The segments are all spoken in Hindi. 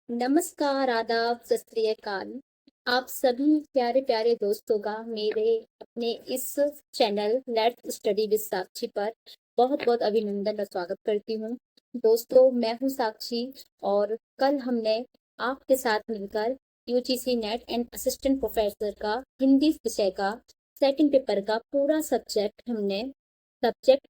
नमस्कार, आदाब, सत श्री अकाल। आप सभी प्यारे-प्यारे दोस्तों का मेरे अपने इस चैनल लेट्स स्टडी विद साक्षी पर बहुत-बहुत अभिनंदन और स्वागत करती हूँ। दोस्तों, मैं हूँ साक्षी और कल हमने आपके साथ मिलकर UGC net and assistant professor का हिंदी विषय का सेकंड पेपर का पूरा सब्जेक्ट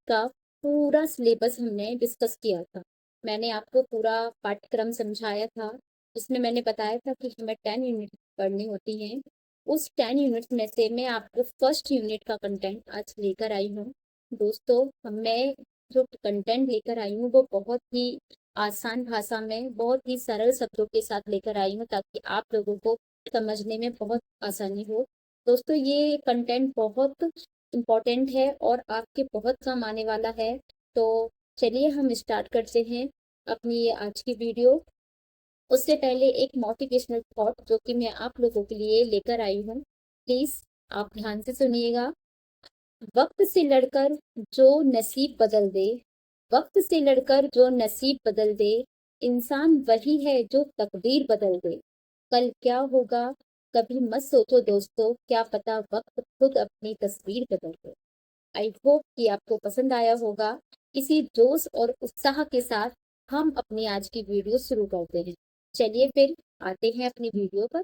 का पूरा सिलेबस हमने डिस्कस किया था। मैंने आपको पूरा पाठ्यक्रम समझाया था, जिसमें मैंने बताया था कि हमें 10 यूनिट पढ़नी होती हैं। उस 10 यूनिट्स में से मैं आपको फर्स्ट यूनिट का कंटेंट आज लेकर आई हूँ। दोस्तों, मैं जो कंटेंट लेकर आई हूँ वो बहुत ही आसान भाषा में, बहुत ही सरल शब्दों के साथ लेकर आई हूँ ताकि आप लोगों को समझने में बहुत आसानी हो। दोस्तों, ये कंटेंट बहुत इम्पोर्टेंट है और आपके बहुत काम आने वाला है। तो चलिए हम स्टार्ट करते हैं अपनी ये आज की वीडियो। उससे पहले एक मोटिवेशनल थॉट जो कि मैं आप लोगों के लिए लेकर आई हूँ, प्लीज आप ध्यान से सुनिएगा। वक्त से लड़कर जो नसीब बदल दे, वक्त से लड़कर जो नसीब बदल दे, इंसान वही है जो तकदीर बदल दे। कल क्या होगा कभी मत सोचो दोस्तों, क्या पता वक्त खुद अपनी तस्वीर बदल दे। आई होप कि आपको पसंद आया होगा। इसी जोश और उत्साह के साथ हम अपनी आज की वीडियो शुरू करते हैं। चलिए फिर आते हैं अपनी वीडियो पर।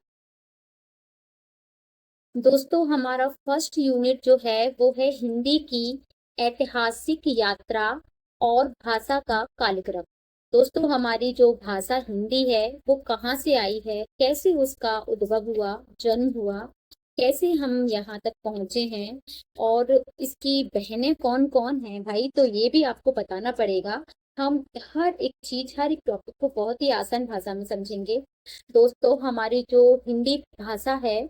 दोस्तों, हमारा फर्स्ट यूनिट जो है वो है हिंदी की ऐतिहासिक यात्रा और भाषा का कालक्रम। दोस्तों, हमारी जो भाषा हिंदी है वो कहाँ से आई है, कैसे उसका उद्भव हुआ, जन्म हुआ, कैसे हम यहाँ तक पहुंचे हैं और इसकी बहनें कौन कौन हैं भाई, तो ये भी आपको बताना पड़ेगा। हम हर एक टॉपिक को बहुत ही आसान भाषा में समझेंगे। दोस्तों, हमारी जो हिंदी भाषा है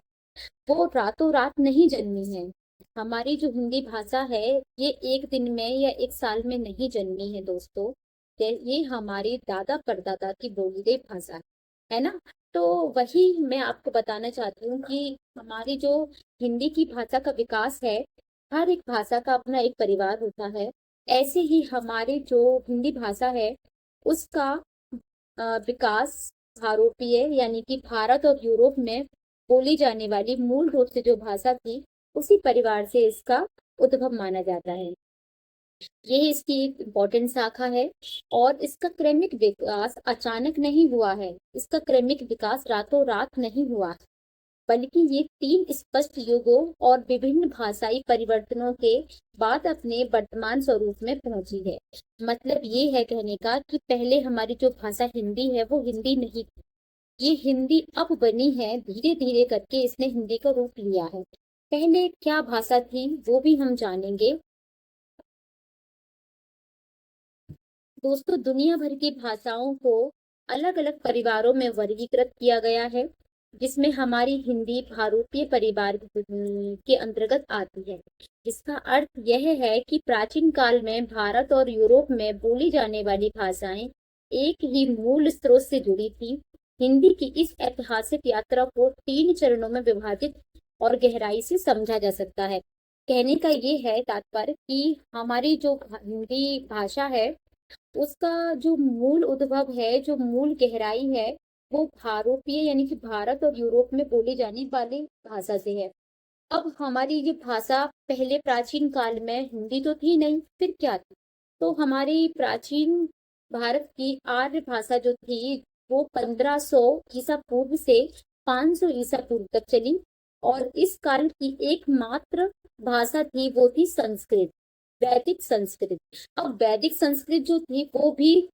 वो रातों रात नहीं जन्मी है। हमारी जो हिंदी भाषा है ये एक दिन में या एक साल में नहीं जन्मी है दोस्तों। ये हमारे दादा परदादा की बोली गई भाषा है ना। तो वही मैं आपको बताना चाहती हूँ कि हमारी जो हिंदी की भाषा का विकास है, हर एक भाषा का अपना एक परिवार होता है। ऐसे ही हमारी जो हिंदी भाषा है उसका विकास भारोपीय यानी कि भारत और यूरोप में बोली जाने वाली मूल रूप से जो भाषा थी उसी परिवार से इसका उद्भव माना जाता है। ये इसकी एक इम्पोर्टेंट शाखा है और इसका क्रमिक विकास अचानक नहीं हुआ है। इसका क्रमिक विकास रातों रात नहीं हुआ, बल्कि ये 3 स्पष्ट युगों और विभिन्न भाषाई परिवर्तनों के बाद अपने वर्तमान स्वरूप में पहुंची है। मतलब ये है कहने का कि पहले हमारी जो भाषा हिंदी है वो हिंदी नहीं थी। ये हिंदी अब बनी है, धीरे धीरे करके इसने हिंदी का रूप लिया है। पहले क्या भाषा थी वो भी हम जानेंगे। दोस्तों, दुनिया भर की भाषाओं को अलग अलग परिवारों में वर्गीकृत किया गया है, जिसमें हमारी हिंदी भारूपीय परिवार के अंतर्गत आती है। इसका अर्थ यह है कि प्राचीन काल में भारत और यूरोप में बोली जाने वाली भाषाएं एक ही मूल स्रोत से जुड़ी थी। हिंदी की इस ऐतिहासिक यात्रा को 3 चरणों में विभाजित और गहराई से समझा जा सकता है। कहने का ये है तात्पर्य कि हमारी जो हिंदी भाषा है उसका जो मूल उद्भव है, जो मूल गहराई है, वो भारोपीय यानी कि भारत और यूरोप में बोली जाने वाली भाषा से है। अब हमारी ये भाषा पहले प्राचीन काल में हिंदी तो थी नहीं, फिर क्या थी? तो हमारी प्राचीन भारत की आर्य भाषा जो थी वो 1500 ईसा पूर्व से 500 ईसा पूर्व तक चली और इस काल की एकमात्र भाषा थी वो थी संस्कृत, वैदिक संस्कृत। अब वैदिक संस्कृत जो थी वो भी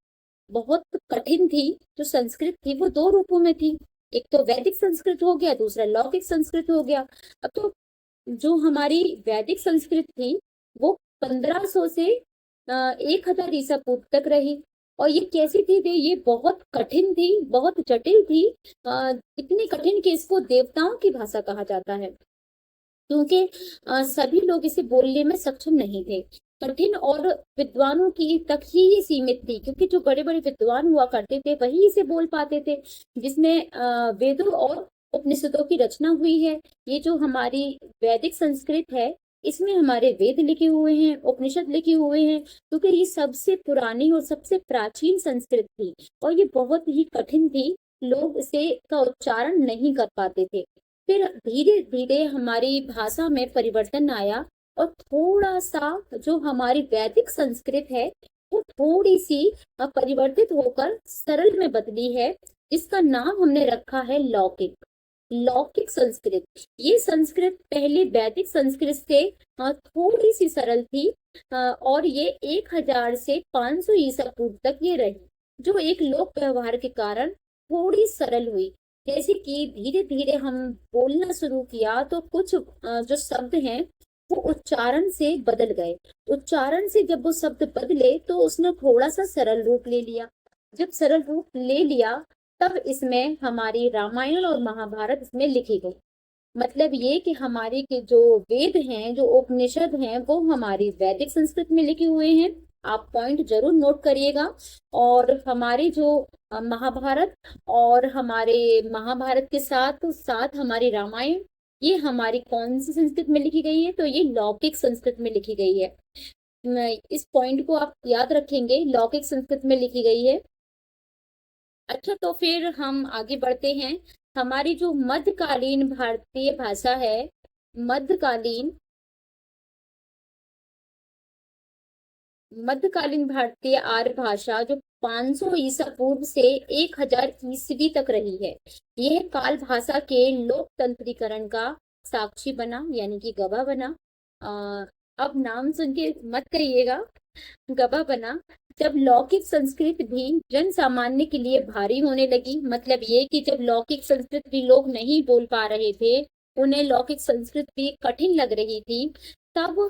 बहुत कठिन थी। जो संस्कृत थी वो 2 रूपों में थी, एक तो वैदिक संस्कृत हो गया, दूसरा लौकिक संस्कृत हो गया। अब तो जो हमारी वैदिक संस्कृत थी वो 1500 से 1000 ईसा पूर्व तक रही। और ये कैसी थी ये बहुत कठिन थी, बहुत जटिल थी। इतनी कठिन कि इसको देवताओं की भाषा कहा जाता है, क्योंकि सभी लोग इसे बोलने में सक्षम नहीं थे। कठिन और विद्वानों की तक ही ये सीमित थी, क्योंकि जो बड़े बड़े विद्वान हुआ करते थे वही इसे बोल पाते थे, जिसमें वेदों और उपनिषदों की रचना हुई है। ये जो हमारी वैदिक संस्कृत है इसमें हमारे वेद लिखे हुए हैं, उपनिषद लिखे हुए हैं, क्योंकि ये सबसे पुरानी और सबसे प्राचीन संस्कृत थी और ये बहुत ही कठिन थी। लोग इसे का उच्चारण नहीं कर पाते थे। फिर धीरे धीरे हमारी भाषा में परिवर्तन आया और थोड़ा सा जो हमारी वैदिक संस्कृत है वो थोड़ी सी परिवर्तित होकर सरल में बदली है, जिसका नाम हमने रखा है लौकिक। लौकिक संस्कृत, ये संस्कृत पहले वैदिक संस्कृत से थोड़ी सी सरल थी, और ये 1000 से 500 ईसा पूर्व तक ये रही, जो एक लोक व्यवहार के कारण थोड़ी सरल हुई। जैसे कि धीरे धीरे हम बोलना शुरू किया तो कुछ जो शब्द हैं वो उच्चारण से बदल गए। उच्चारण से जब वो शब्द बदले तो उसने थोड़ा सा सरल रूप ले लिया। जब सरल रूप ले लिया तब इसमें हमारी रामायण और महाभारत इसमें लिखी गई। मतलब ये कि हमारे के जो वेद हैं, जो उपनिषद हैं, वो हमारी वैदिक संस्कृत में लिखे हुए हैं। आप पॉइंट जरूर नोट करिएगा। और हमारे जो महाभारत और हमारे महाभारत के साथ साथ हमारी रामायण, ये हमारी कौन सी संस्कृत में लिखी गई है? तो ये लौकिक संस्कृत में लिखी गई है। इस पॉइंट को आप याद रखेंगे, लौकिक संस्कृत में लिखी गई है। अच्छा, तो फिर हम आगे बढ़ते हैं। हमारी जो मध्यकालीन भारतीय भाषा है, मध्यकालीन मध्यकालीन भारतीय आर्य भाषा जो 500 ईसा पूर्व से 1000 ईस्वी तक रही है, यह काल भाषा के लोकतंत्रीकरण का साक्षी बना, यानी कि गवाह बना। अब नाम सुन के मत कहिएगा, गवाह बना। जब लौकिक संस्कृत भी जन सामान्य के लिए भारी होने लगी, मतलब ये कि जब लौकिक संस्कृत भी लोग नहीं बोल पा रहे थे, उन्हें लौकिक संस्कृत भी कठिन लग रही थी, तब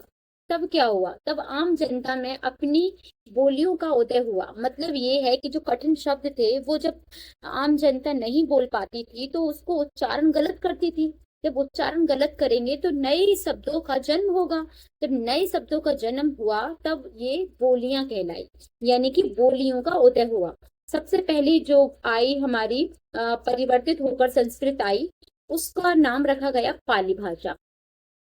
तब क्या हुआ? तब आम जनता में अपनी बोलियों का उदय हुआ। मतलब ये है कि जो कठिन शब्द थे वो जब आम जनता नहीं बोल पाती थी तो उसको उच्चारण गलत करती थी। जब उच्चारण गलत करेंगे तो नए शब्दों का जन्म होगा। जब नए शब्दों का जन्म हुआ तब ये बोलियां कहलाई, यानी कि बोलियों का उदय हुआ। सबसे पहली जो आई हमारी परिवर्तित होकर संस्कृत आई, उसका नाम रखा गया पाली भाषा।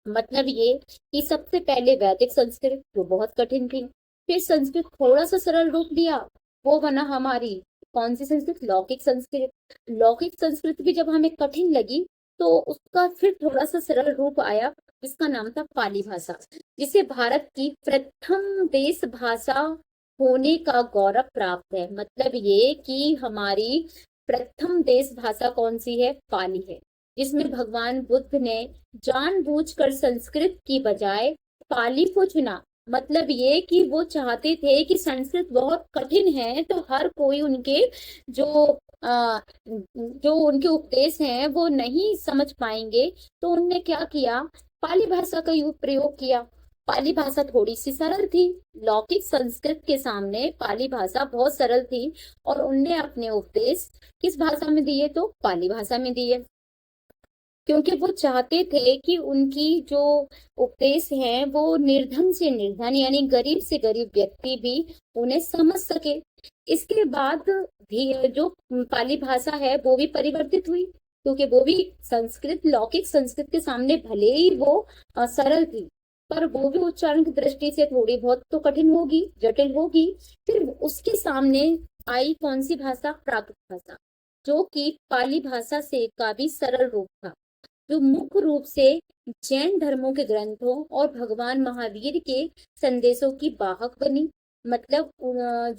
मतलब ये कि सबसे पहले वैदिक संस्कृत जो बहुत कठिन थी, फिर संस्कृत थोड़ा सा सरल रूप लिया, वो बना हमारी कौन सी संस्कृत? लौकिक संस्कृत। लौकिक संस्कृत भी जब हमें कठिन लगी तो उसका फिर थोड़ा सा सरल रूप आया, जिसका नाम था पाली भाषा, जिसे भारत की प्रथम देश भाषा होने का गौरव प्राप्त है। मतलब ये कि हमारी प्रथम देश भाषा कौन सी है? पाली है, जिसमें भगवान बुद्ध ने जानबूझकर संस्कृत की बजाय पाली को चुना। मतलब ये कि वो चाहते थे कि संस्कृत बहुत कठिन है तो हर कोई उनके जो जो उनके उपदेश हैं वो नहीं समझ पाएंगे, तो उनने क्या किया? पाली भाषा का प्रयोग किया। पाली भाषा थोड़ी सी सरल थी, लौकिक संस्कृत के सामने पाली भाषा बहुत सरल थी, और उनने अपने उपदेश किस भाषा में दिए? तो पाली भाषा में दिए, क्योंकि वो चाहते थे कि उनकी जो उपदेश हैं वो निर्धन से निर्धन, यानी गरीब से गरीब व्यक्ति भी उन्हें समझ सके। इसके बाद भी जो पाली भाषा है वो भी परिवर्तित हुई, क्योंकि वो भी संस्कृत, लौकिक संस्कृत के सामने भले ही वो सरल थी, पर वो भी उच्चारण की दृष्टि से थोड़ी बहुत तो कठिन होगी, जटिल होगी। फिर उसके सामने आई कौन सी भाषा? प्राकृत भाषा, जो कि पाली भाषा से का भी सरल रूप था, जो मुख्य रूप से जैन धर्मों के ग्रंथों और भगवान महावीर के संदेशों की वाहक बनी। मतलब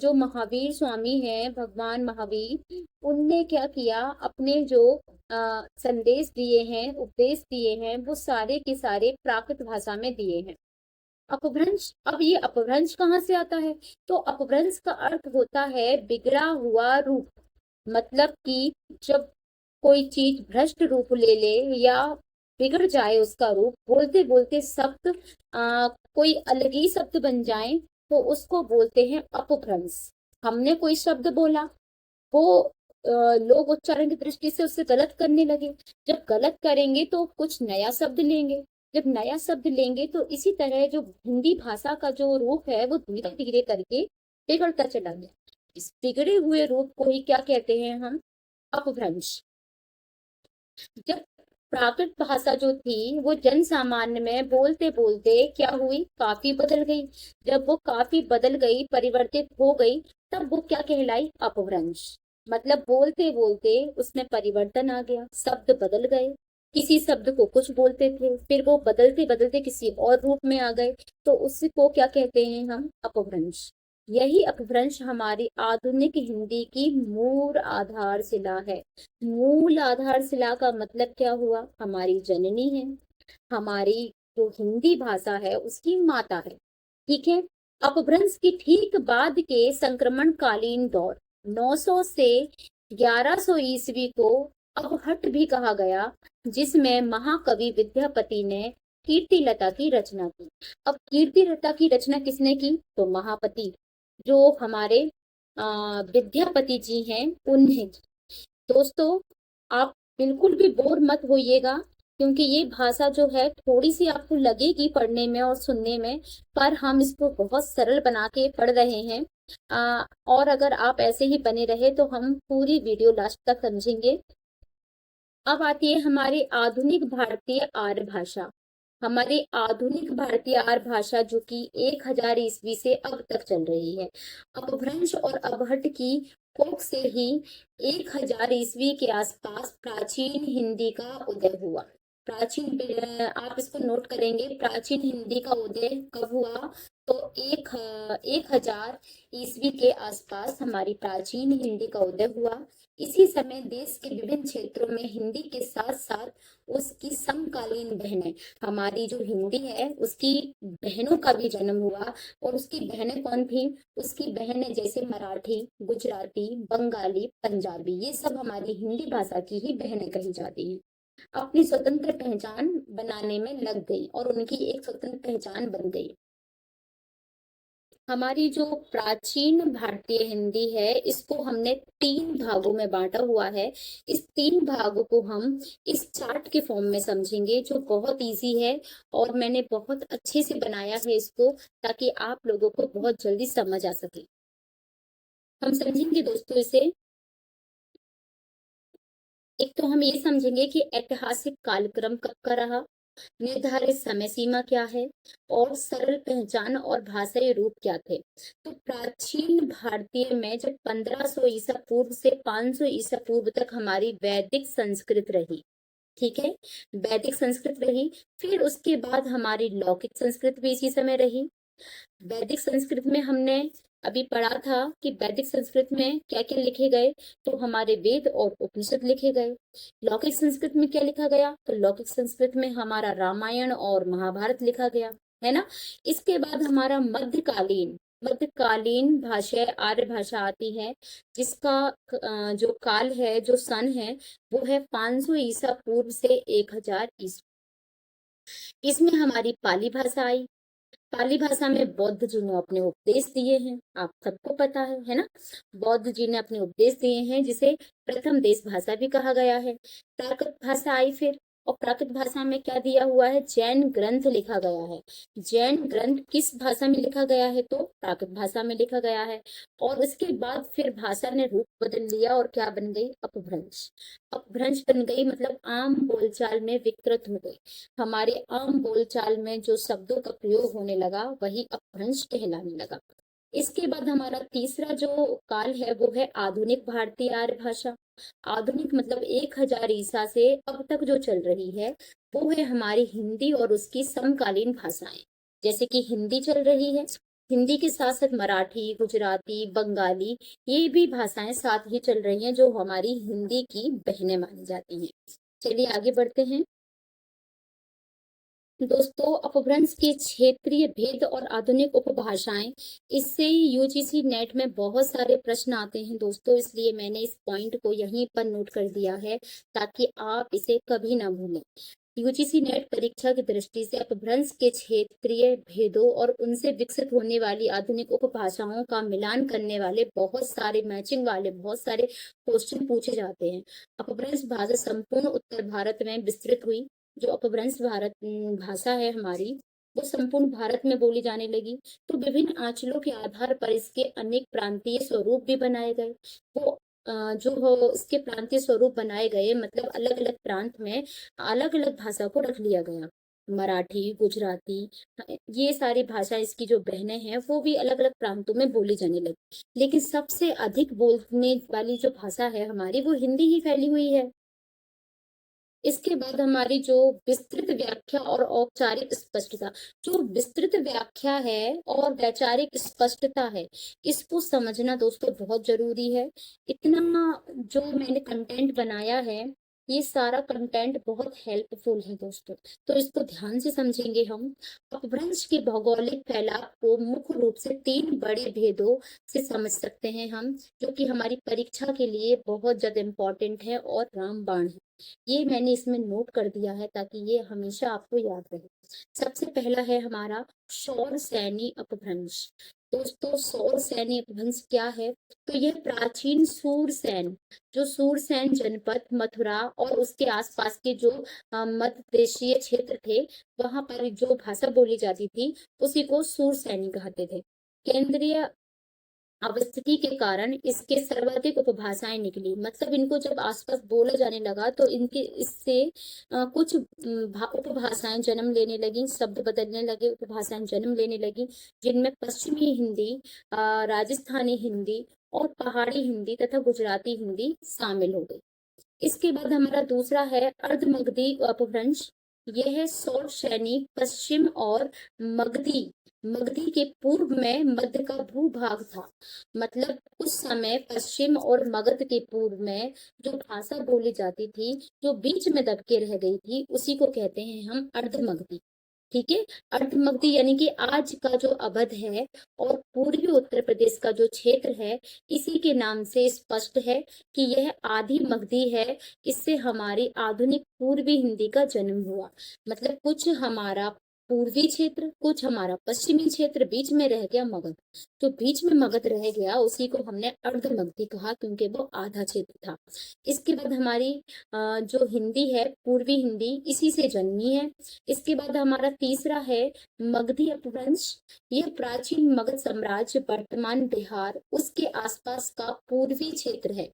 जो महावीर स्वामी हैं, भगवान महावीर, उनने क्या किया? अपने जो संदेश दिए हैं, उपदेश दिए हैं, वो सारे के सारे प्राकृत भाषा में दिए हैं। अपभ्रंश, अब ये अपभ्रंश कहाँ से आता है? तो अपभ्रंश का अर्थ होता है बिगड़ा हुआ रूप। मतलब कि जब कोई चीज भ्रष्ट रूप ले ले या बिगड़ जाए उसका रूप, बोलते बोलते शब्द कोई अलग ही शब्द बन जाए, तो उसको बोलते हैं अपभ्रंश। हमने कोई शब्द बोला, वो लोग उच्चारण की दृष्टि से उससे गलत करने लगे। जब गलत करेंगे तो कुछ नया शब्द लेंगे, जब नया शब्द लेंगे तो इसी तरह जो हिंदी भाषा का जो रूप है वो धीरे धीरे करके बिगड़ता चला गया। इस बिगड़े हुए रूप को ही क्या कहते हैं हम? अपभ्रंश। जब प्राकृत भाषा जो थी वो जन सामान्य में बोलते बोलते क्या हुई? काफी बदल गई। जब वो काफी बदल गई, परिवर्तित हो गई, तब वो क्या कहलाई? अपभ्रंश। मतलब बोलते बोलते उसमें परिवर्तन आ गया, शब्द बदल गए। किसी शब्द को कुछ बोलते थे, फिर वो बदलते बदलते किसी और रूप में आ गए, तो उसको क्या कहते हैं हम? अपभ्रंश। यही अपभ्रंश हमारी आधुनिक हिंदी की मूल आधारशिला है। मूल आधारशिला का मतलब क्या हुआ? हमारी जननी है, हमारी जो हिंदी भाषा है उसकी माता है। ठीक है। अपभ्रंश की ठीक बाद के संक्रमण कालीन दौर 900 से 1100 ईस्वी को अबहट भी कहा गया, जिसमें महाकवि विद्यापति ने कीर्तिलता की रचना की। अब कीर्तिलता की रचना किसने की? तो महापति, जो हमारे विद्यापति जी हैं, उन्हें। दोस्तों, आप बिल्कुल भी बोर मत होइएगा, क्योंकि ये भाषा जो है थोड़ी सी आपको लगेगी पढ़ने में और सुनने में, पर हम इसको बहुत सरल बना के पढ़ रहे हैं। और अगर आप ऐसे ही बने रहे तो हम पूरी वीडियो लास्ट तक समझेंगे। अब आती है हमारी आधुनिक भारतीय आर्य भाषा। हमारी आधुनिक भारतीय आर्य भाषा जो कि 1000 ईस्वी से अब तक चल रही है। अपभ्रंश और अपहट की कोख से ही 1000 ईस्वी के आसपास प्राचीन हिंदी का उदय हुआ। प्राचीन, आप इसको नोट करेंगे, प्राचीन हिंदी का उदय कब हुआ? तो 1000 ईस्वी के आसपास हमारी प्राचीन हिंदी का उदय हुआ। इसी समय देश के विभिन्न क्षेत्रों में हिंदी के साथ साथ उसकी समकालीन बहनें, हमारी जो हिंदी है उसकी बहनों का भी जन्म हुआ। और उसकी बहनें कौन थी? उसकी बहनें जैसे मराठी, गुजराती, बंगाली, पंजाबी, ये सब हमारी हिंदी भाषा की ही बहनें कही जाती हैं। अपनी स्वतंत्र पहचान बनाने में लग गई और उनकी एक स्वतंत्र पहचान बन गई। हमारी जो प्राचीन भारतीय हिंदी है इसको हमने 3 भागों में बांटा हुआ है। इस 3 भागों को हम इस चार्ट के फॉर्म में समझेंगे, जो बहुत इजी है और मैंने बहुत अच्छे से बनाया है इसको, ताकि आप लोगों को बहुत जल्दी समझ आ सके। हम समझेंगे दोस्तों इसे। एक तो हम ये समझेंगे कि ऐतिहासिक कालक्रम कब का रहा, निर्धारित समय सीमा क्या है, और सरल पहचान और भाषाई रूप क्या थे। तो प्राचीन भारतीय में जब 1500 ईसा पूर्व से 500 ईसा पूर्व तक हमारी वैदिक संस्कृत रही। ठीक है, वैदिक संस्कृत रही। फिर उसके बाद हमारी लौकिक संस्कृत भी इसी समय रही। वैदिक संस्कृत में हमने अभी पढ़ा था कि वैदिक संस्कृत में क्या क्या लिखे गए, तो हमारे वेद और उपनिषद लिखे गए। लौकिक संस्कृत में क्या लिखा गया? तो लौकिक संस्कृत में हमारा रामायण और महाभारत लिखा गया, है ना। इसके बाद हमारा मध्यकालीन भाषा आर्य भाषा आती है, जिसका जो काल है, जो सन है, वो है 500 ईसा पूर्व से 1000 ईसा। इसमें हमारी पाली भाषा आई। पाली भाषा में बौद्ध जी ने अपने उपदेश दिए हैं, आप सबको पता है ना। बौद्ध जी ने अपने उपदेश दिए हैं, जिसे प्रथम देश भाषा भी कहा गया है। प्राकृत भाषा आई फिर, और प्राकृत भाषा में क्या दिया हुआ है? जैन ग्रंथ लिखा गया है। जैन ग्रंथ किस भाषा में लिखा गया है? तो प्राकृत भाषा में लिखा गया है। और उसके बाद फिर भाषा ने रूप बदल लिया और क्या बन गई? अपभ्रंश। अपभ्रंश बन गई, मतलब आम बोलचाल में विकृत हो गई। हमारे आम बोलचाल में जो शब्दों का प्रयोग होने लगा वही अपभ्रंश कहलाने लगा। इसके बाद हमारा तीसरा जो काल है वो है आधुनिक भारतीय आर्य भाषा। आधुनिक मतलब 1000 ईसा से अब तक जो चल रही है वो है हमारी हिंदी और उसकी समकालीन भाषाएं। जैसे कि हिंदी चल रही है, हिंदी के साथ साथ मराठी, गुजराती, बंगाली, ये भी भाषाएं साथ ही चल रही हैं, जो हमारी हिंदी की बहनें मानी जाती हैं। चलिए आगे बढ़ते हैं। दोस्तों, अपभ्रंश के क्षेत्रीय भेद और आधुनिक उपभाषाएं, इससे यूजीसी नेट में बहुत सारे प्रश्न आते हैं दोस्तों, इसलिए मैंने इस पॉइंट को यहीं पर नोट कर दिया है, ताकि आप इसे कभी ना भूलें। यूजीसी नेट परीक्षा की दृष्टि से अपभ्रंश के क्षेत्रीय भेदों और उनसे विकसित होने वाली आधुनिक उपभाषाओं का मिलान करने वाले बहुत सारे मैचिंग वाले बहुत सारे क्वेश्चन पूछे जाते हैं। अपभ्रंश भाषा संपूर्ण उत्तर भारत में विस्तृत हुई। जो अपभ्रंश भाषा है हमारी, वो संपूर्ण भारत में बोली जाने लगी। तो विभिन्न आंचलों के आधार पर इसके अनेक प्रांतीय स्वरूप भी बनाए गए। वो जो हो इसके प्रांतीय स्वरूप बनाए गए, मतलब अलग अलग प्रांत में अलग अलग भाषा को रख लिया गया। मराठी, गुजराती, ये सारी भाषा इसकी जो बहनें हैं वो भी अलग अलग प्रांतों में बोली जाने लगी, लेकिन सबसे अधिक बोलने वाली जो भाषा है हमारी वो हिंदी ही फैली हुई है। इसके बाद हमारी जो विस्तृत व्याख्या और औपचारिक स्पष्टता, जो विस्तृत व्याख्या है और वैचारिक स्पष्टता है, इसको समझना दोस्तों बहुत जरूरी है। इतना जो मैंने कंटेंट बनाया है, ये सारा कंटेंट बहुत हेल्पफुल है दोस्तों, तो इसको ध्यान से समझेंगे हम। अपभ्रंश के भौगोलिक फैलाव को मुख्य रूप से 3 बड़े भेदों से समझ सकते हैं हम, जो कि हमारी परीक्षा के लिए बहुत ज्यादा इम्पोर्टेंट है और रामबाण है। ये मैंने इसमें नोट कर दिया है ताकि ये हमेशा आपको याद रहे। सबसे पहला है हमारा सौर सैनी अपभ्रंश। दोस्तों सौर सैनी अपभ्रंश क्या है? तो यह प्राचीन सूरसैन, जो सूरसैन जनपद मथुरा और उसके आसपास के जो मध्य देशीय क्षेत्र थे, वहां पर जो भाषा बोली जाती थी उसी को सूरसैनी कहते थे। केंद्रीय अवस्थिति के कारण इसके सर्वाधिक उपभाषाएं निकली, मतलब इनको जब आसपास बोला जाने लगा तो इनके इससे कुछ उपभाषाएं जन्म लेने लगी, शब्द बदलने लगे, उपभाषाएं जन्म लेने लगी, जिनमें पश्चिमी हिंदी, राजस्थानी हिंदी और पहाड़ी हिंदी तथा गुजराती हिंदी शामिल हो गई। इसके बाद हमारा दूसरा है अर्धमगधी अपभ्रंश। यह है सौर सैनिक पश्चिम और मगधी, मगधी के पूर्व में मध्य का भूभाग था, मतलब उस समय पश्चिम और मगध के पूर्व में जो भाषा बोली जाती थी, जो बीच में दब के रह गई थी, उसी को कहते हैं हम अर्धमगधी। ठीक है, अर्धमगधी यानी कि आज का जो अवध है और पूर्वी उत्तर प्रदेश का जो क्षेत्र है, इसी के नाम से स्पष्ट है कि यह आदि मगधी है। इससे हमारी आधुनिक पूर्वी हिंदी का जन्म हुआ, मतलब कुछ हमारा पूर्वी क्षेत्र, कुछ हमारा पश्चिमी क्षेत्र, बीच में रह गया मगध। जो बीच में मगध रह गया उसी को हमने अर्धमगधी कहा, क्योंकि वो आधा क्षेत्र था। इसके बाद हमारी जो हिंदी है पूर्वी हिंदी, इसी से जन्मी है। इसके बाद हमारा तीसरा है मगधी अपभ्रंश। यह प्राचीन मगध साम्राज्य वर्तमान बिहार उसके आसपास का पूर्वी क्षेत्र है।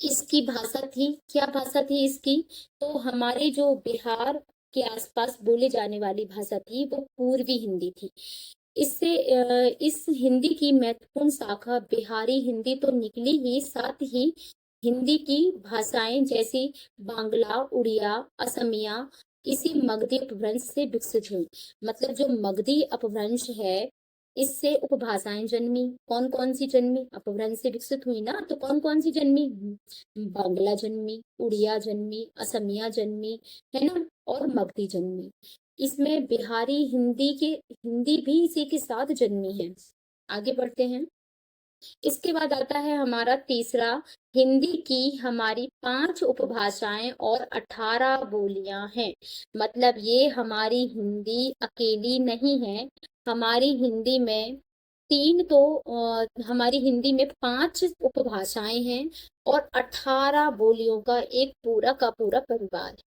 इसकी भाषा थी, क्या भाषा थी इसकी? तो हमारे जो बिहार के आसपास बोले जाने वाली भाषा थी वो पूर्वी हिंदी थी। इससे इस हिंदी की महत्वपूर्ण शाखा बिहारी हिंदी तो निकली ही, साथ ही हिंदी की भाषाएं जैसी बांग्ला, उड़िया, असमिया इसी मगधी अपभ्रंश से विकसित हुई। मतलब जो मगधी अपभ्रंश है, इससे उपभाषाएं जन्मी। कौन कौन सी जन्मी? अपभ्रंश से विकसित हुई ना, तो कौन कौन सी जन्मी? बांग्ला जन्मी, उड़िया जन्मी, असमिया जन्मी, है ना, और मगधी जन्मी। इसमें बिहारी हिंदी भी इसी के साथ जन्मी है। आगे बढ़ते हैं। इसके बाद आता है हमारा तीसरा, हिंदी की हमारी 5 उपभाषाएं और 18 बोलियां हैं। मतलब ये हमारी हिंदी अकेली नहीं है, हमारी हिंदी में हमारी हिंदी में 5 उपभाषाएं हैं और 18 बोलियों का एक पूरा का पूरा परिवार है।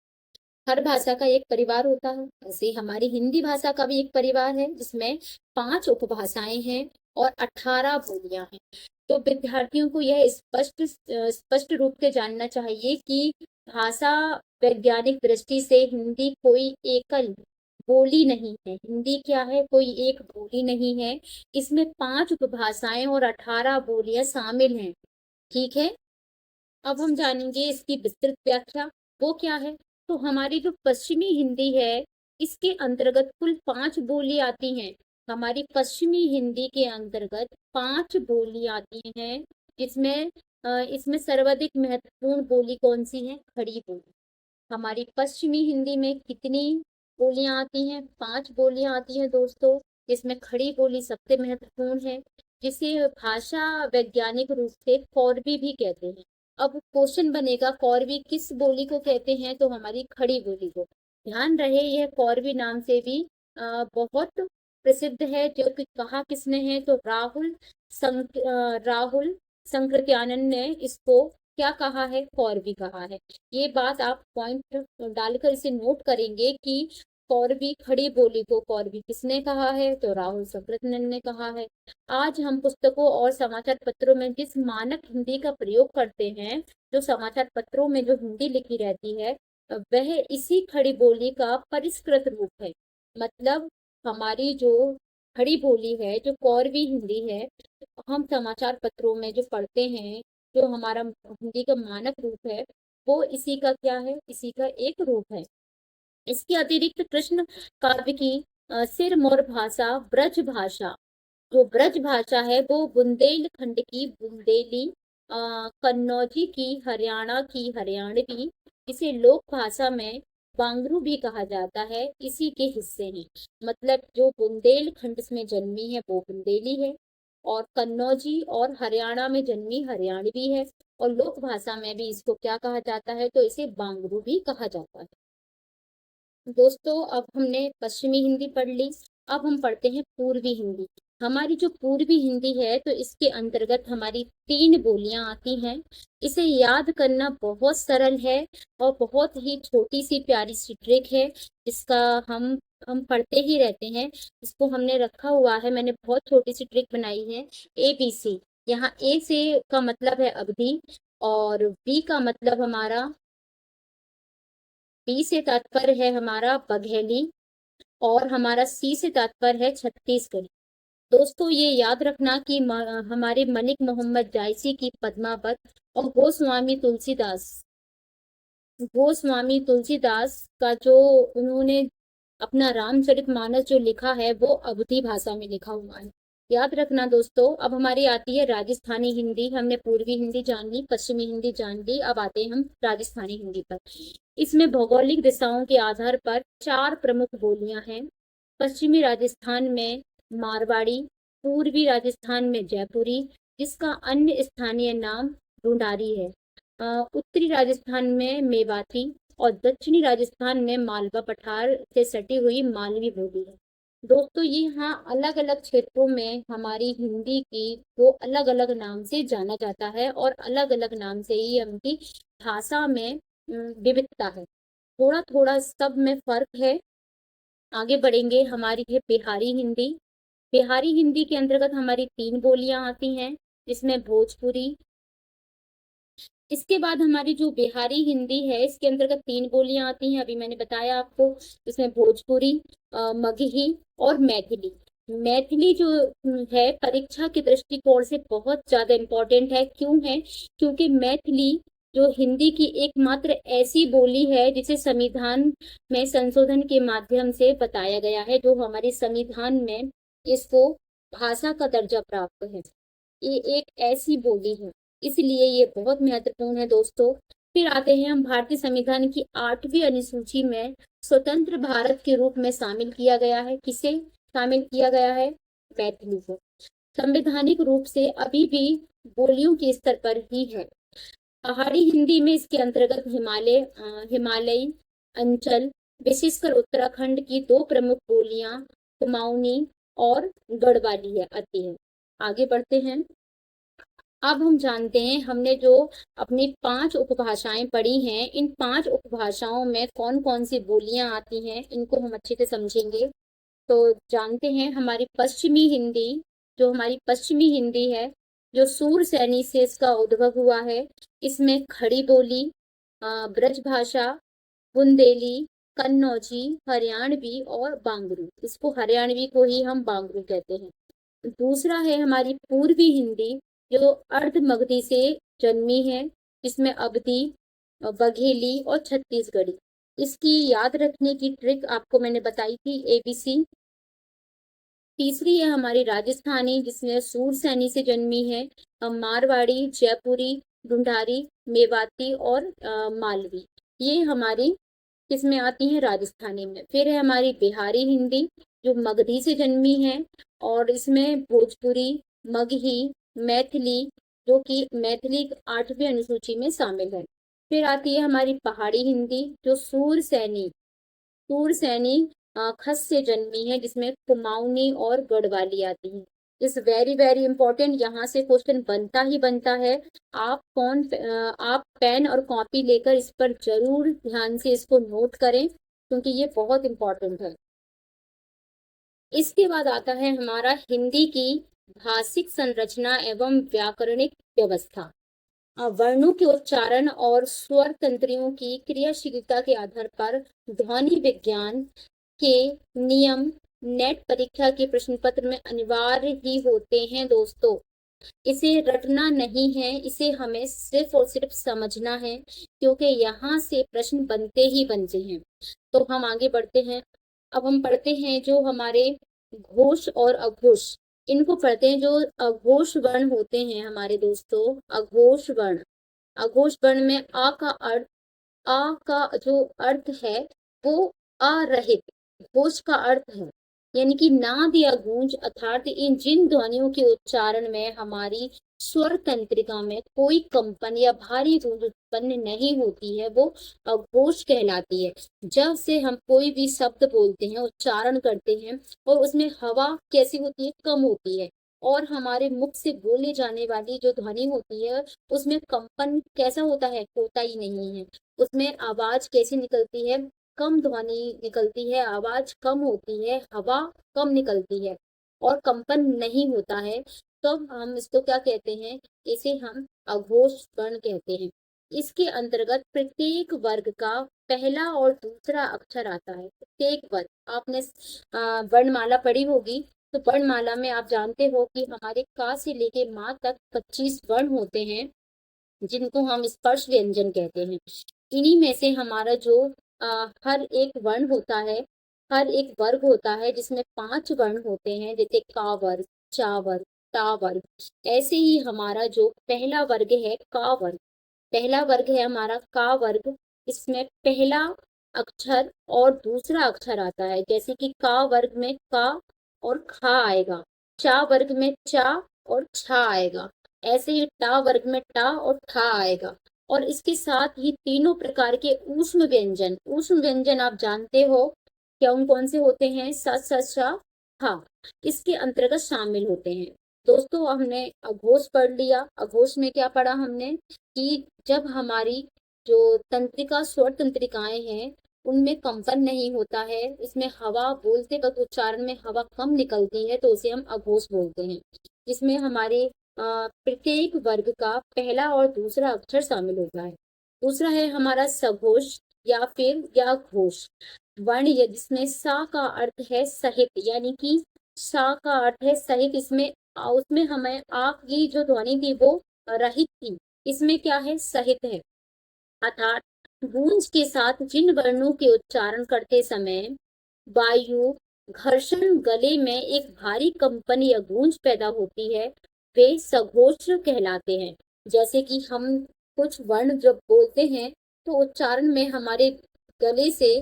हर भाषा का एक परिवार होता है, ऐसे हमारी हिंदी भाषा का भी एक परिवार है जिसमें 5 उपभाषाएं हैं और 18 बोलियां हैं। तो विद्यार्थियों को यह स्पष्ट रूप से जानना चाहिए कि भाषा वैज्ञानिक दृष्टि से हिंदी कोई एकल बोली नहीं है। हिंदी क्या है? कोई एक बोली नहीं है। इसमें 5 उपभाषाएं और 18 बोलियां शामिल हैं। ठीक है, अब हम जानेंगे इसकी विस्तृत व्याख्या। वो क्या है? तो हमारी जो पश्चिमी हिंदी है, इसके अंतर्गत कुल 5 बोली आती हैं। हमारी पश्चिमी हिंदी के अंतर्गत 5 बोली आती हैं, जिसमें इसमें सर्वाधिक महत्वपूर्ण बोली कौन सी है? खड़ी बोली। हमारी पश्चिमी हिंदी में कितनी बोलियां आती हैं? 5 बोलियां आती हैं दोस्तों, जिसमें खड़ी बोली सबसे महत्वपूर्ण है, जिसे भाषा वैज्ञानिक रूप से कौरवी भी कहते हैं। अब क्वेश्चन बनेगा, कौरवी किस बोली को कहते हैं? तो हमारी खड़ी बोली को। ध्यान रहे यह कौरवी नाम से भी बहुत प्रसिद्ध है, जो कि कहा किसने है? तो राहुल संकृत्यानंद ने इसको क्या कहा है? कौरवी कहा है। ये बात आप पॉइंट डालकर इसे नोट करेंगे कि कौरवी, खड़ी बोली को कौरवी किसने कहा है? तो राहुल संकृत्यानंद ने कहा है। आज हम पुस्तकों और समाचार पत्रों में जिस मानक हिंदी का प्रयोग करते हैं, जो समाचार पत्रों में जो हिंदी लिखी रहती है, वह इसी खड़ी बोली का परिष्कृत रूप है। मतलब हमारी जो खड़ी बोली है, जो कौरवी हिंदी है, हम समाचार पत्रों में जो पढ़ते हैं, जो हमारा हिंदी का मानक रूप है, वो इसी का क्या है, इसी का एक रूप है। इसके अतिरिक्त कृष्ण काव्य की सिरमौर भाषा ब्रज भाषा, जो ब्रज भाषा है वो बुंदेलखंड की बुंदेली, कन्नौजी की हरियाणा की हरियाणवी, इसे लोक भाषा में बांगरू भी कहा जाता है, इसी के हिस्से हैं। मतलब जो बुंदेलखंड में जन्मी है वो बुंदेली है, और कन्नौजी और हरियाणा में जन्मी हरियाणवी है, और लोक भाषा में भी इसको क्या कहा जाता है, तो इसे बांगरू भी कहा जाता है। दोस्तों, अब हमने पश्चिमी हिंदी पढ़ ली, अब हम पढ़ते हैं पूर्वी हिंदी। हमारी जो पूर्वी हिंदी है, तो इसके अंतर्गत हमारी 3 बोलियां आती हैं। इसे याद करना बहुत सरल है, और बहुत ही छोटी सी प्यारी सी ट्रिक है, जिसका हम पढ़ते ही रहते हैं। इसको हमने रखा हुआ है, मैंने बहुत छोटी सी ट्रिक बनाई है। ABC, यहाँ ए से का मतलब है अवधि, और बी का मतलब हमारा, बी से तात्पर्य है हमारा बघेली, और हमारा सी से तात्पर्य है छत्तीसगढ़ी। दोस्तों, ये याद रखना कि हमारे मलिक मोहम्मद जायसी की पद्मावत और गोस्वामी तुलसीदास का जो उन्होंने अपना रामचरितमानस जो लिखा है, वो अवधी भाषा में लिखा हुआ है। याद रखना दोस्तों। अब हमारी आती है राजस्थानी हिंदी। हमने पूर्वी हिंदी जान ली, पश्चिमी हिंदी जान ली, अब आते हैं हम राजस्थानी हिंदी पर। इसमें भौगोलिक दिशाओं के आधार पर 4 प्रमुख बोलियां हैं। पश्चिमी राजस्थान में मारवाड़ी, पूर्वी राजस्थान में जयपुरी, जिसका अन्य स्थानीय नाम ढूंढारी है, उत्तरी राजस्थान में मेवाती, और दक्षिणी राजस्थान में मालवा पठार से सटी हुई मालवी बोली है। दोस्तों, ये यहाँ अलग अलग क्षेत्रों में हमारी हिंदी की दो अलग अलग नाम से जाना जाता है, और अलग अलग नाम से ही उनकी भाषा में विविधता है। थोड़ा थोड़ा सब में फर्क है। आगे बढ़ेंगे। हमारी है बिहारी हिंदी। बिहारी हिंदी के अंतर्गत हमारी 3 बोलियां आती हैं, जिसमें भोजपुरी। इसके बाद हमारी जो बिहारी हिंदी है, इसके अंतर्गत 3 बोलियां आती हैं, अभी मैंने बताया आपको। इसमें भोजपुरी, मगही और मैथिली। मैथिली जो है, परीक्षा के दृष्टिकोण से बहुत ज्यादा इम्पोर्टेंट है। क्यों है? क्योंकि मैथिली जो हिंदी की एकमात्र ऐसी बोली है, जिसे संविधान में संशोधन के माध्यम से बताया गया है, जो हमारे संविधान में इसको भाषा का दर्जा प्राप्त है। ये एक ऐसी बोली है, इसलिए ये बहुत महत्वपूर्ण है दोस्तों। फिर आते हैं हम भारतीय संविधान की 8वीं अनुसूची में स्वतंत्र भारत के रूप में शामिल किया गया है। किसे शामिल किया गया है? मैथिली को। संवैधानिक रूप से अभी भी बोलियों के स्तर पर ही है। पहाड़ी हिंदी में इसके अंतर्गत हिमालयी अंचल, विशेषकर उत्तराखंड की 2 प्रमुख बोलियां कुमाऊनी और गढ़वाली है आती है। आगे बढ़ते हैं। अब हम जानते हैं, हमने जो अपनी 5 उपभाषाएं पढ़ी हैं, इन 5 उपभाषाओं में कौन कौन सी बोलियां आती हैं, इनको हम अच्छे से समझेंगे। तो जानते हैं, हमारी पश्चिमी हिंदी है, जो सूर सैनी से इसका उद्भव हुआ है। इसमें खड़ी बोली, ब्रज भाषा, बुंदेली, कन्नौजी, हरियाणवी और बांगरू, इसको हरियाणवी को ही हम बांगरू कहते हैं। दूसरा है हमारी पूर्वी हिंदी, जो अर्ध मगधी से जन्मी है, जिसमें अवधी, बघेली और छत्तीसगढ़ी। इसकी याद रखने की ट्रिक आपको मैंने बताई थी, ABC। तीसरी है हमारी राजस्थानी, जिसमें सूरसैनी से जन्मी है, मारवाड़ी, जयपुरी, ढूंढारी, मेवाती और मालवी। ये हमारी किसमें आती है? राजस्थानी में। फिर है हमारी बिहारी हिंदी, जो मगधी से जन्मी है, और इसमें भोजपुरी, मगही, मैथिली, जो कि मैथिली 8वीं अनुसूची में शामिल है। फिर आती है हमारी पहाड़ी हिंदी, जो सूरसैनी खस से जन्मी है, जिसमें कुमाऊनी और गढ़वाली आती है। इस वेरी वेरी इंपॉर्टेंट, यहाँ से क्वेश्चन बनता ही बनता है। आप पेन और कॉपी लेकर इस पर जरूर ध्यान से इसको नोट करें, क्योंकि ये बहुत इंपॉर्टेंट है। इसके बाद आता है हमारा हिंदी की भाषिक संरचना एवं व्याकरणिक व्यवस्था। वर्णों के उच्चारण और स्वर तंत्रियों की क्रियाशीलता के आधार पर ध्वनि विज्ञान के नियम नेट परीक्षा के प्रश्न पत्र में अनिवार्य ही होते हैं दोस्तों। इसे रटना नहीं है, इसे हमें सिर्फ और सिर्फ समझना है, क्योंकि यहाँ से प्रश्न बनते ही बनते हैं। तो हम आगे बढ़ते हैं। अब हम पढ़ते हैं जो हमारे घोष और अघोष, इनको पढ़ते हैं। जो अघोष वर्ण होते हैं हमारे दोस्तों, अघोष वर्ण, अघोष वर्ण में आ का जो अर्थ है वो अरहित, घोष का अर्थ है यानी कि नाद या गूंज, अर्थात इन जिन ध्वनियों के उच्चारण में हमारी स्वर तंत्रिका में कोई कंपन या भारी गूंज उत्पन्न नहीं होती है, वो अघोष कहलाती है। जब से हम कोई भी शब्द बोलते हैं, उच्चारण करते हैं, और उसमें हवा कैसी होती है, कम होती है, और हमारे मुख से बोले जाने वाली जो ध्वनि होती है उसमें कंपन कैसा होता है, होता ही नहीं है। उसमें आवाज कैसी निकलती है, कम ध्वनि निकलती है, आवाज कम होती है, हवा कम निकलती है, और कंपन नहीं होता है। तो हम इसको क्या कहते हैं, इसे हम अघोष वर्ण कहते हैं। इसके अंतर्गत प्रत्येक वर्ग का पहला और दूसरा अक्षर आता है। प्रत्येक वर्ग, आपने वर्णमाला पढ़ी होगी, तो वर्णमाला में आप जानते हो कि हमारे का से लेके माँ तक 25 वर्ण होते हैं, जिनको हम स्पर्श व्यंजन कहते हैं। इन्हीं में से हमारा जो हर एक वर्ण होता है, हर एक वर्ग होता है जिसमें 5 वर्ण होते हैं, जैसे का वर्ग, चा वर्ग, टा वर्ग। ऐसे ही हमारा जो पहला वर्ग है का वर्ग, पहला वर्ग है हमारा का वर्ग, इसमें पहला अक्षर और दूसरा अक्षर आता है। जैसे कि का वर्ग में का और खा आएगा, चा वर्ग में चा और छा आएगा, ऐसे ही टा वर्ग में टा और ठा आएगा। और इसके साथ ही तीनों प्रकार के ऊष्म व्यंजन आप जानते हो क्या, उन कौन से होते हैं, स स श हा, इसके अंतर्गत शामिल होते हैं। दोस्तों हमने अघोष पढ़ लिया। अघोष में क्या पढ़ा हमने कि जब हमारी जो तंत्रिका, स्वर तंत्रिकाएं हैं, उनमें कंपन नहीं होता है, इसमें हवा बोलते वक्त उच्चारण में हवा कम निकलती है, तो उसे हम अघोष बोलते हैं। जिसमें हमारे प्रत्येक वर्ग का पहला और दूसरा अक्षर शामिल होता है। दूसरा है हमारा सघोष या फिर या घोष वर्ण, जिसमें सा का अर्थ है सहित, यानी कि सा का अर्थ है सहित। इसमें उसमें हमें आ की जो ध्वनि थी वो रहित थी, इसमें क्या है, सहित है। अर्थात गूंज के साथ जिन वर्णों के उच्चारण करते समय वायु घर्षण गले में एक भारी कंपन या गूंज पैदा होती है, वे सघोष कहलाते हैं। जैसे कि हम कुछ वर्ण जब बोलते हैं तो उच्चारण में हमारे गले से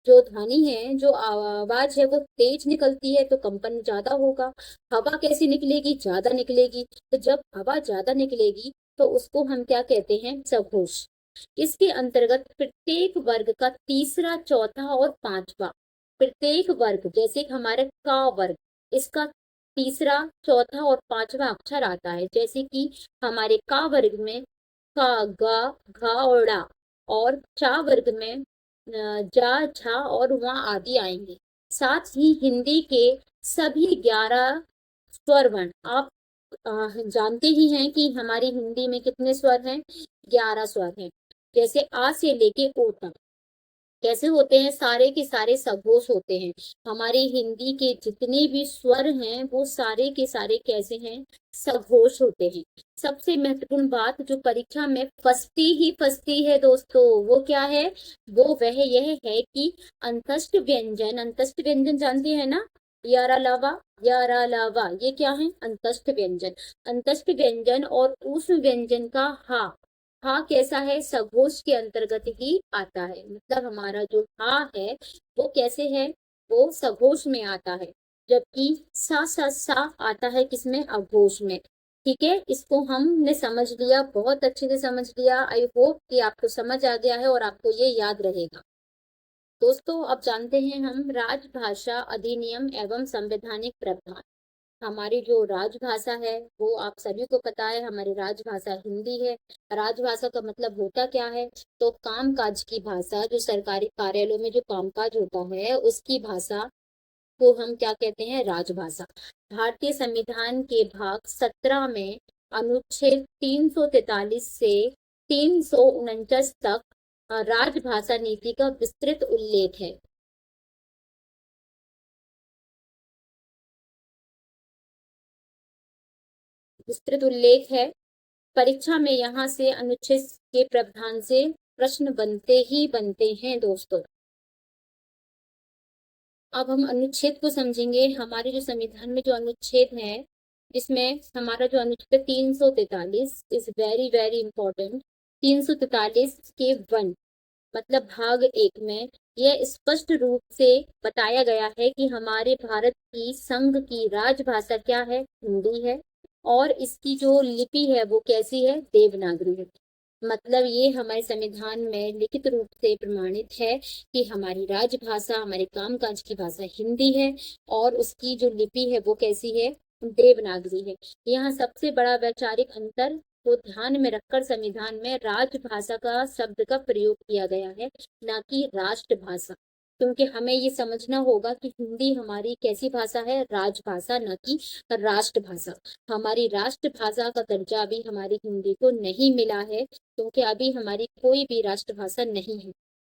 जो ध्वनि है, जो आवाज है, वो तेज निकलती है, तो कंपन ज्यादा होगा। हवा कैसी निकलेगी, ज्यादा निकलेगी। तो जब हवा ज्यादा निकलेगी तो उसको हम क्या कहते हैं, सघोष। इसके अंतर्गत प्रत्येक वर्ग का तीसरा, चौथा और पांचवा, प्रत्येक वर्ग जैसे हमारे का वर्ग, इसका तीसरा, चौथा और पांचवा अक्षर आता है। जैसे कि हमारे का वर्ग में का, गा, घा और ड़ा, और चा वर्ग में जा, झा और वहाँ आदि आएंगे। साथ ही हिंदी के सभी 11 स्वर वर्ण, आप जानते ही हैं कि हमारी हिंदी में कितने स्वर हैं, 11 स्वर हैं। जैसे आ से लेके ओ तक कैसे होते हैं, सारे के सारे सघोष होते हैं। हमारी हिंदी के जितने भी स्वर हैं वो सारे के सारे कैसे हैं, सघोष होते हैं। सबसे महत्वपूर्ण बात जो परीक्षा में फंसती है दोस्तों, वो क्या है, वो वह यह है कि अंतस्थ व्यंजन जानते हैं ना, यारा लावा, ये क्या है, अंतस्थ व्यंजन। अंतस्थ व्यंजन और ऊष्म व्यंजन का हा कैसा है, सघोष के अंतर्गत ही आता है। मतलब हमारा जो हा है वो कैसे है, वो सघोष में आता है। जबकि सा आता है किसमें, अघोष में। ठीक है, इसको हमने समझ लिया, बहुत अच्छे से समझ लिया। आई होप कि आपको समझ आ गया है और आपको ये याद रहेगा। दोस्तों अब जानते हैं हम राजभाषा अधिनियम एवं संवैधानिक प्रावधान। हमारी जो राजभाषा है वो आप सभी को पता है, हमारी राजभाषा हिंदी है। राजभाषा का मतलब होता क्या है, तो कामकाज की भाषा, जो सरकारी कार्यालयों में जो कामकाज होता है उसकी भाषा को हम क्या कहते हैं, राजभाषा। भारतीय संविधान के भाग 17 में अनुच्छेद 343 से 349 तक राजभाषा नीति का विस्तृत उल्लेख है। विस्तृत उल्लेख है। परीक्षा में यहाँ से अनुच्छेद के प्रावधान से प्रश्न बनते ही बनते हैं दोस्तों। अब हम अनुच्छेद को समझेंगे। हमारे जो संविधान में जो अनुच्छेद है, इसमें हमारा जो अनुच्छेद 343 इज वेरी वेरी इंपॉर्टेंट। 343 के 1 मतलब भाग 1 में यह स्पष्ट रूप से बताया गया है कि हमारे भारत की संघ की राजभाषा क्या है, हिंदी है, और इसकी जो लिपि है वो कैसी है, देवनागरी है। मतलब ये हमारे संविधान में लिखित रूप से प्रमाणित है कि हमारी राजभाषा, हमारे कामकाज की भाषा हिंदी है, और उसकी जो लिपि है वो कैसी है, देवनागरी है। यहाँ सबसे बड़ा वैचारिक अंतर को ध्यान में रखकर संविधान में राजभाषा का शब्द का प्रयोग किया गया है, ना कि राष्ट्रभाषा। क्योंकि हमें ये समझना होगा कि हिंदी हमारी कैसी भाषा है, राजभाषा, न कि राष्ट्रभाषा। हमारी राष्ट्रभाषा का दर्जा अभी हमारी हिंदी को नहीं मिला है, क्योंकि अभी हमारी कोई भी राष्ट्रभाषा नहीं है।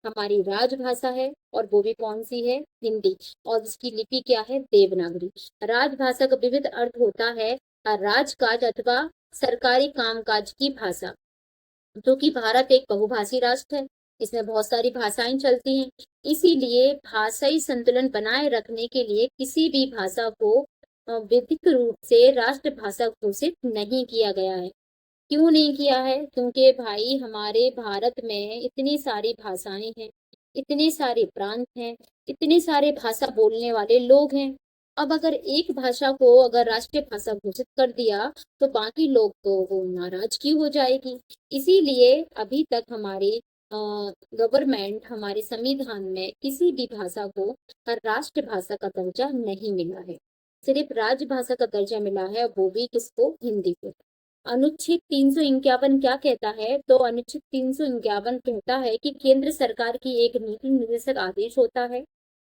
हमारी राजभाषा है, और वो भी कौन सी है, हिंदी, और इसकी लिपि क्या है, देवनागरी। राजभाषा का विविध अर्थ होता है राजकाज अथवा सरकारी कामकाज की भाषा। जो कि भारत एक बहुभाषी राष्ट्र है, इसमें बहुत सारी भाषाएं चलती हैं। इसीलिए भाषाई संतुलन बनाए रखने के लिए किसी भी भाषा को विधिक रूप से राष्ट्रभाषा घोषित नहीं किया गया है। क्यों नहीं किया है? क्योंकि भाई हमारे भारत में इतनी सारी भाषाएं हैं, इतने सारे प्रांत हैं, इतने सारे भाषा बोलने वाले लोग हैं। अब अगर एक भाषा को अगर राष्ट्रीय भाषा घोषित कर दिया तो बाकी लोग तो वो नाराजगी हो जाएगी। इसीलिए अभी तक हमारे गवर्नमेंट, हमारे संविधान में किसी भी भाषा को राष्ट्रभाषा का दर्जा नहीं मिला है, सिर्फ राजभाषा का दर्जा मिला है, वो भी किसको, हिंदी को। अनुच्छेद 351 क्या कहता है? तो अनुच्छेद 351 कहता है कि केंद्र सरकार की एक नीति निर्देशक आदेश होता है।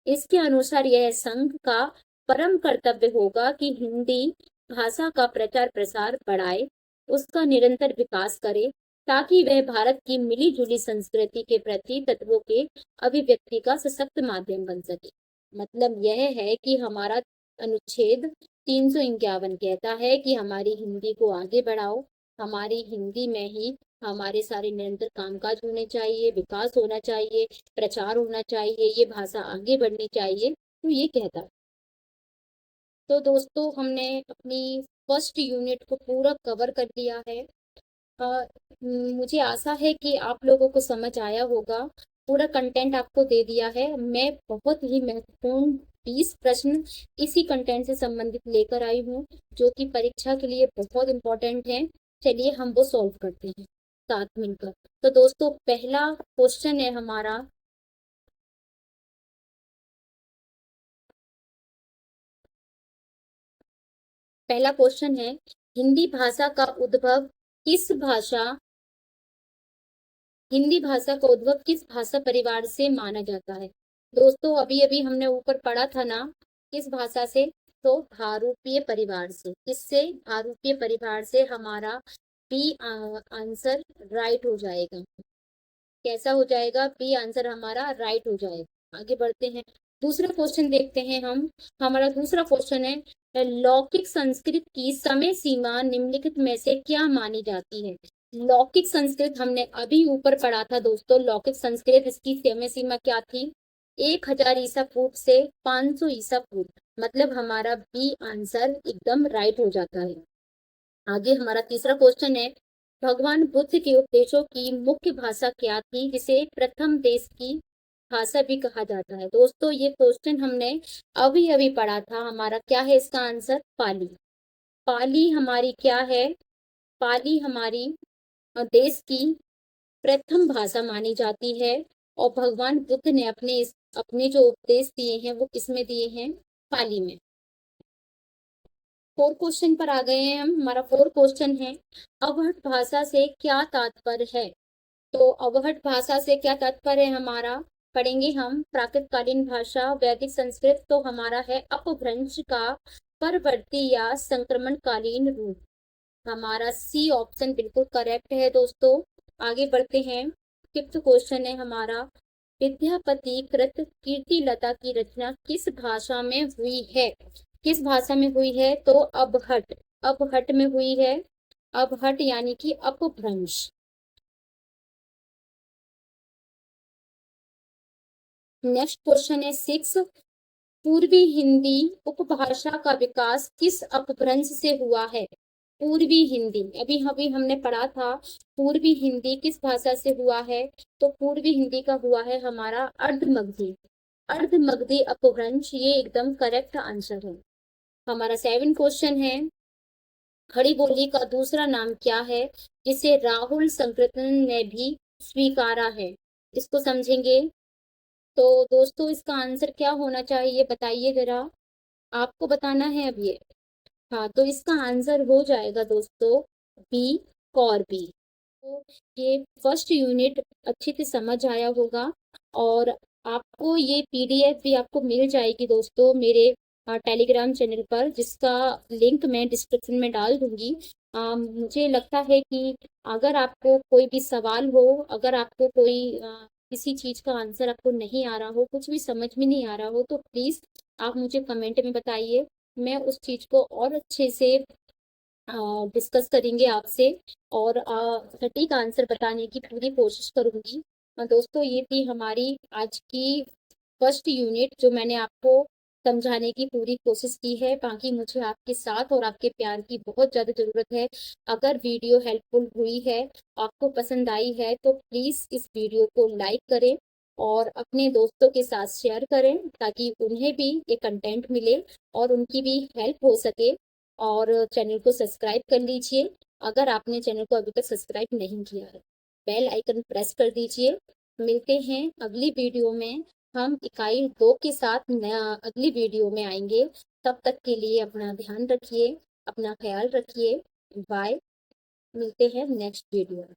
इसके अनुसार यह संघ का परम कर्तव्य होगा कि हिंदी भाषा का प्रचार प्रसार बढ़ाए, उसका निरंतर विकास करे, ताकि वह भारत की मिली जुली संस्कृति के प्रति तत्वों के अभिव्यक्ति का सशक्त माध्यम बन सके। मतलब यह है कि हमारा अनुच्छेद 351 कहता है कि हमारी हिंदी को आगे बढ़ाओ, हमारी हिंदी में ही हमारे सारे निरंतर कामकाज होने चाहिए, विकास होना चाहिए, प्रचार होना चाहिए, ये भाषा आगे बढ़नी चाहिए, तो ये कहता है। तो दोस्तों हमने अपनी फर्स्ट यूनिट को पूरा कवर कर लिया है। मुझे आशा है कि आप लोगों को समझ आया होगा। पूरा कंटेंट आपको दे दिया है। मैं बहुत ही महत्वपूर्ण 20 प्रश्न इसी कंटेंट से संबंधित लेकर आई हूँ, जो कि परीक्षा के लिए बहुत इंपॉर्टेंट है। चलिए हम वो सॉल्व करते हैं साथ मिलकर। तो दोस्तों पहला क्वेश्चन है हमारा, पहला क्वेश्चन है, हिंदी भाषा का उद्भव किस भाषा हिंदी भाषा का उद्भव किस भाषा परिवार से माना जाता है? दोस्तों अभी अभी हमने ऊपर पढ़ा था ना, किस भाषा से, तो भारूपीय परिवार से। किससे? भारूपीय परिवार से। हमारा बी आंसर राइट हो जाएगा। कैसा हो जाएगा? बी आंसर हमारा राइट हो जाएगा। आगे बढ़ते हैं, दूसरा क्वेश्चन देखते हैं हम। हमारा दूसरा क्वेश्चन है, लौकिक संस्कृत की समय सीमा निम्नलिखित में से क्या मानी जाती है? लौकिक संस्कृत हमने अभी ऊपर पढ़ा था दोस्तों। लौकिक संस्कृत, इसकी समय सीमा क्या थी? 1000 ईसा पूर्व से 500 ईसा पूर्व। मतलब हमारा बी आंसर एकदम राइट हो जाता है। आगे हमारा तीसरा क्वेश्चन है, भगवान बुद्ध के उपदेशों की मुख्य भाषा क्या थी, जिसे प्रथम देश की भाषा भी कहा जाता है? दोस्तों ये क्वेश्चन हमने अभी अभी पढ़ा था। हमारा क्या है इसका आंसर? पाली। पाली हमारी क्या है? पाली हमारी देश की प्रथम भाषा मानी जाती है। और भगवान बुद्ध ने अपने जो उपदेश दिए हैं वो किसमें दिए हैं? पाली में। फोर्थ क्वेश्चन पर आ गए हैं हम। हमारा फोर्थ क्वेश्चन है, अवहट भाषा से क्या तात्पर्य है? तो अवहट भाषा से क्या तात्पर्य है हमारा? पढ़ेंगे हम। प्राकृतकालीन भाषा, वैदिक संस्कृत, तो हमारा है अपभ्रंश का परवर्ती या संक्रमणकालीन रूप। हमारा सी ऑप्शन बिल्कुल करेक्ट है दोस्तों। आगे बढ़ते हैं। फिफ्थ क्वेश्चन है हमारा, विद्यापति कृत कीर्तिलता की रचना किस भाषा में हुई है? किस भाषा में हुई है? तो अबहट, अबहट में हुई है। अबहट यानी कि अपभ्रंश। नेक्स्ट क्वेश्चन है सिक्स, पूर्वी हिंदी उपभाषा का विकास किस अपभ्रंश से हुआ है? पूर्वी हिंदी, अभी अभी हमने पढ़ा था पूर्वी हिंदी किस भाषा से हुआ है? तो पूर्वी हिंदी का हुआ है हमारा अर्धमगधी। अर्धमगधी अपभ्रंश, ये एकदम करेक्ट आंसर है। हमारा सेवन क्वेश्चन है, खड़ी बोली का दूसरा नाम क्या है जिसे राहुल संकीर्तन ने भी स्वीकारा है? इसको समझेंगे। तो दोस्तों इसका आंसर क्या होना चाहिए बताइए जरा, आपको बताना है अब ये। हाँ, तो इसका आंसर हो जाएगा दोस्तों बी, कॉर्बी। तो ये फर्स्ट यूनिट अच्छे से समझ आया होगा, और आपको ये पीडीएफ भी आपको मिल जाएगी दोस्तों मेरे टेलीग्राम चैनल पर, जिसका लिंक मैं डिस्क्रिप्शन में डाल दूंगी। मुझे लगता है कि अगर आपको कोई भी सवाल हो, अगर आपको कोई किसी चीज का आंसर आपको नहीं आ रहा हो, कुछ भी समझ में नहीं आ रहा हो, तो प्लीज आप मुझे कमेंट में बताइए। मैं उस चीज को और अच्छे से डिस्कस करेंगे आपसे, और सटीक आंसर बताने की पूरी कोशिश करूंगी। दोस्तों ये थी हमारी आज की फर्स्ट यूनिट, जो मैंने आपको समझाने की पूरी कोशिश की है। बाकी मुझे आपके साथ और आपके प्यार की बहुत ज़्यादा ज़रूरत है। अगर वीडियो हेल्पफुल हुई है, आपको पसंद आई है, तो प्लीज़ इस वीडियो को लाइक करें और अपने दोस्तों के साथ शेयर करें, ताकि उन्हें भी ये कंटेंट मिले और उनकी भी हेल्प हो सके। और चैनल को सब्सक्राइब कर लीजिए अगर आपने चैनल को अभी तक सब्सक्राइब नहीं किया है। बेल आइकन प्रेस कर दीजिए। मिलते हैं अगली वीडियो में। हम इकाई 2 के साथ अगली वीडियो में आएंगे। तब तक के लिए अपना ध्यान रखिए, अपना ख्याल रखिए। बाय। मिलते हैं नेक्स्ट वीडियो में।